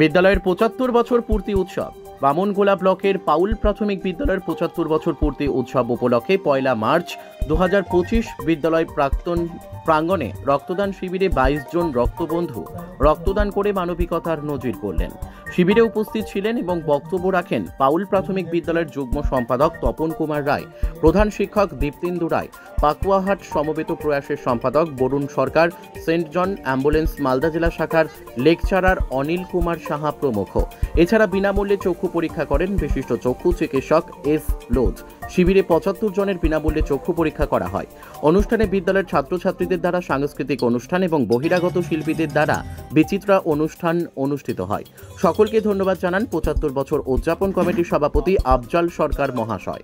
বিদ্যালয়ের ৭৫ বছর পূর্তি উৎসব। বামনগোলা ব্লকের পাউল প্রাথমিক বিদ্যালয়ের ৭৫ বছর পূর্তি উৎসব উপলক্ষে ১ মার্চ ২০২৫ বিদ্যালয় প্রাঙ্গণে রক্তদান শিবিরে ২২ জন রক্তবন্ধু রক্তদান করে মানবিকতার নজির করলেন। শিবিরে উপস্থিত ছিলেন এবং বক্তব্য রাখেন পাউল প্রাথমিক বিদ্যালয়ের যুগ্ম সম্পাদক তপন কুমার রায়, প্রধান শিক্ষক দীপ্তেন্দু রায়, পাকুয়াহাট সমবেত প্রয়াসের সম্পাদক বরুণ সরকার, সেন্ট জন অ্যাম্বুলেন্স মালদা জেলা শাখার লেকচারার অনিল কুমার সাহা প্রমুখ। এছাড়া বিনামূল্যে চক্ষু পরীক্ষা করেন বিশিষ্ট চক্ষু চিকিৎসক এস লোজ। শিবিরে ৭৫ জনের বিনামূল্যে চক্ষু পরীক্ষা করা হয়। অনুষ্ঠানে বিদ্যালয়ের ছাত্রছাত্রীদের দ্বারা সাংস্কৃতিক অনুষ্ঠান এবং বহিরাগত শিল্পীদের দ্বারা বিচিত্রা অনুষ্ঠান অনুষ্ঠিত হয়। সকলকে ধন্যবাদ জানান ৭৫ বছর উদযাপন কমিটির সভাপতি আফজাল সরকার মহাশয়।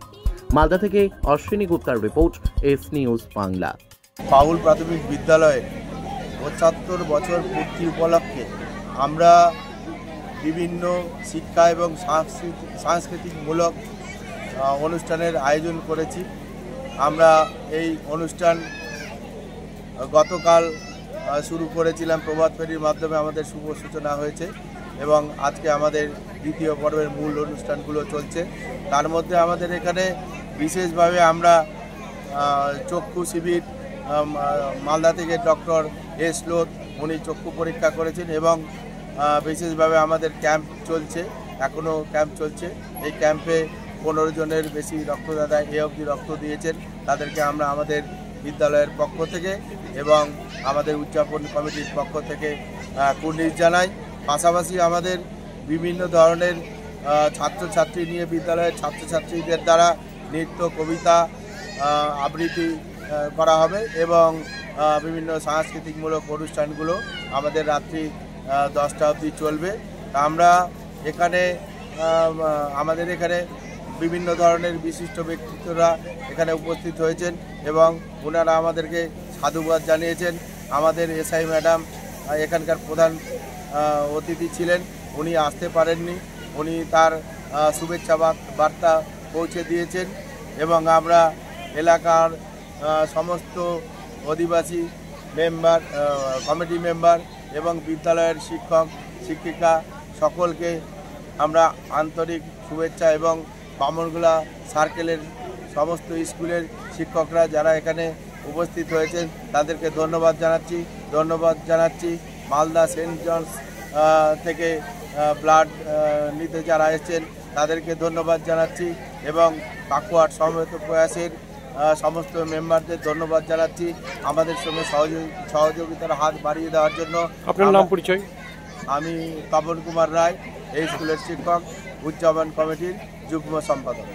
মালদা থেকে অশ্বিনী গুপ্তার report, S news Bangla. Paul প্রাথমিক বিদ্যালয়ের ৭৫ বছর পূর্তি উপলক্ষে আমরা বিভিন্ন শিক্ষা এবং সাংস্কৃতিকমূলক অনুষ্ঠানের আয়োজন করেছি। আমরা এই অনুষ্ঠান গতকাল শুরু করেছিলাম, প্রভাত ফেরির মাধ্যমে আমাদের শুভ সূচনা হয়েছে এবং আজকে আমাদের দ্বিতীয় পর্বের মূল অনুষ্ঠানগুলো চলছে। তার মধ্যে আমাদের এখানে বিশেষভাবে আমরা চক্ষু শিবির, মালদা থেকে ডক্টর এস লোধ উনি চক্ষু পরীক্ষা করেছেন এবং বিশেষভাবে আমাদের ক্যাম্প চলছে, এখনও ক্যাম্প চলছে। এই ক্যাম্পে 15 জনের বেশি রক্তদাতা এ অবধি রক্ত দিয়েছেন। তাদেরকে আমরা আমাদের বিদ্যালয়ের পক্ষ থেকে এবং আমাদের উদযাপন কমিটির পক্ষ থেকে কুর্নিশ জানাই। পাশাপাশি আমাদের বিভিন্ন ধরনের ছাত্রছাত্রী নিয়ে বিদ্যালয়ের ছাত্রছাত্রীদের দ্বারা নৃত্য, কবিতা, আবৃত্তি করা হবে এবং বিভিন্ন সাংস্কৃতিকমূলক অনুষ্ঠানগুলো আমাদের রাত্রি 10টা অবধি চলবে। আমরা এখানে আমাদের এখানে বিভিন্ন ধরনের বিশিষ্ট ব্যক্তিত্বরা এখানে উপস্থিত হয়েছেন এবং ওনারা আমাদেরকে সাধুবাদ জানিয়েছেন। আমাদের এসআই ম্যাডাম এখানকার প্রধান অতিথি ছিলেন, উনি আসতে পারেননি, উনি তার শুভেচ্ছা বার্তা পৌঁছে দিয়েছেন এবং আমরা এলাকার সমস্ত অধিবাসী মেম্বার, কমিটি মেম্বার এবং বিদ্যালয়ের শিক্ষক শিক্ষিকা সকলকে আমরা আন্তরিক শুভেচ্ছা এবং বামনগোলা সার্কেলের সমস্ত স্কুলের শিক্ষকরা যারা এখানে উপস্থিত হয়েছেন তাদেরকে ধন্যবাদ জানাচ্ছি। মালদা সেন্ট জনস থেকে ব্লাড নিতে যারা এসেছেন তাদেরকে ধন্যবাদ জানাচ্ছি এবং পাকুয়াহাট সমবেত প্রয়াসের সমস্ত মেম্বারদের ধন্যবাদ জানাচ্ছি আমাদের সঙ্গে সহযোগিতার হাত বাড়িয়ে দেওয়ার জন্য। আপনার নাম পরিচয়? আমি তপন কুমার রায়, এই স্কুলের শিক্ষক, উদযাপন কমিটির যুগ্ম সম্পাদক।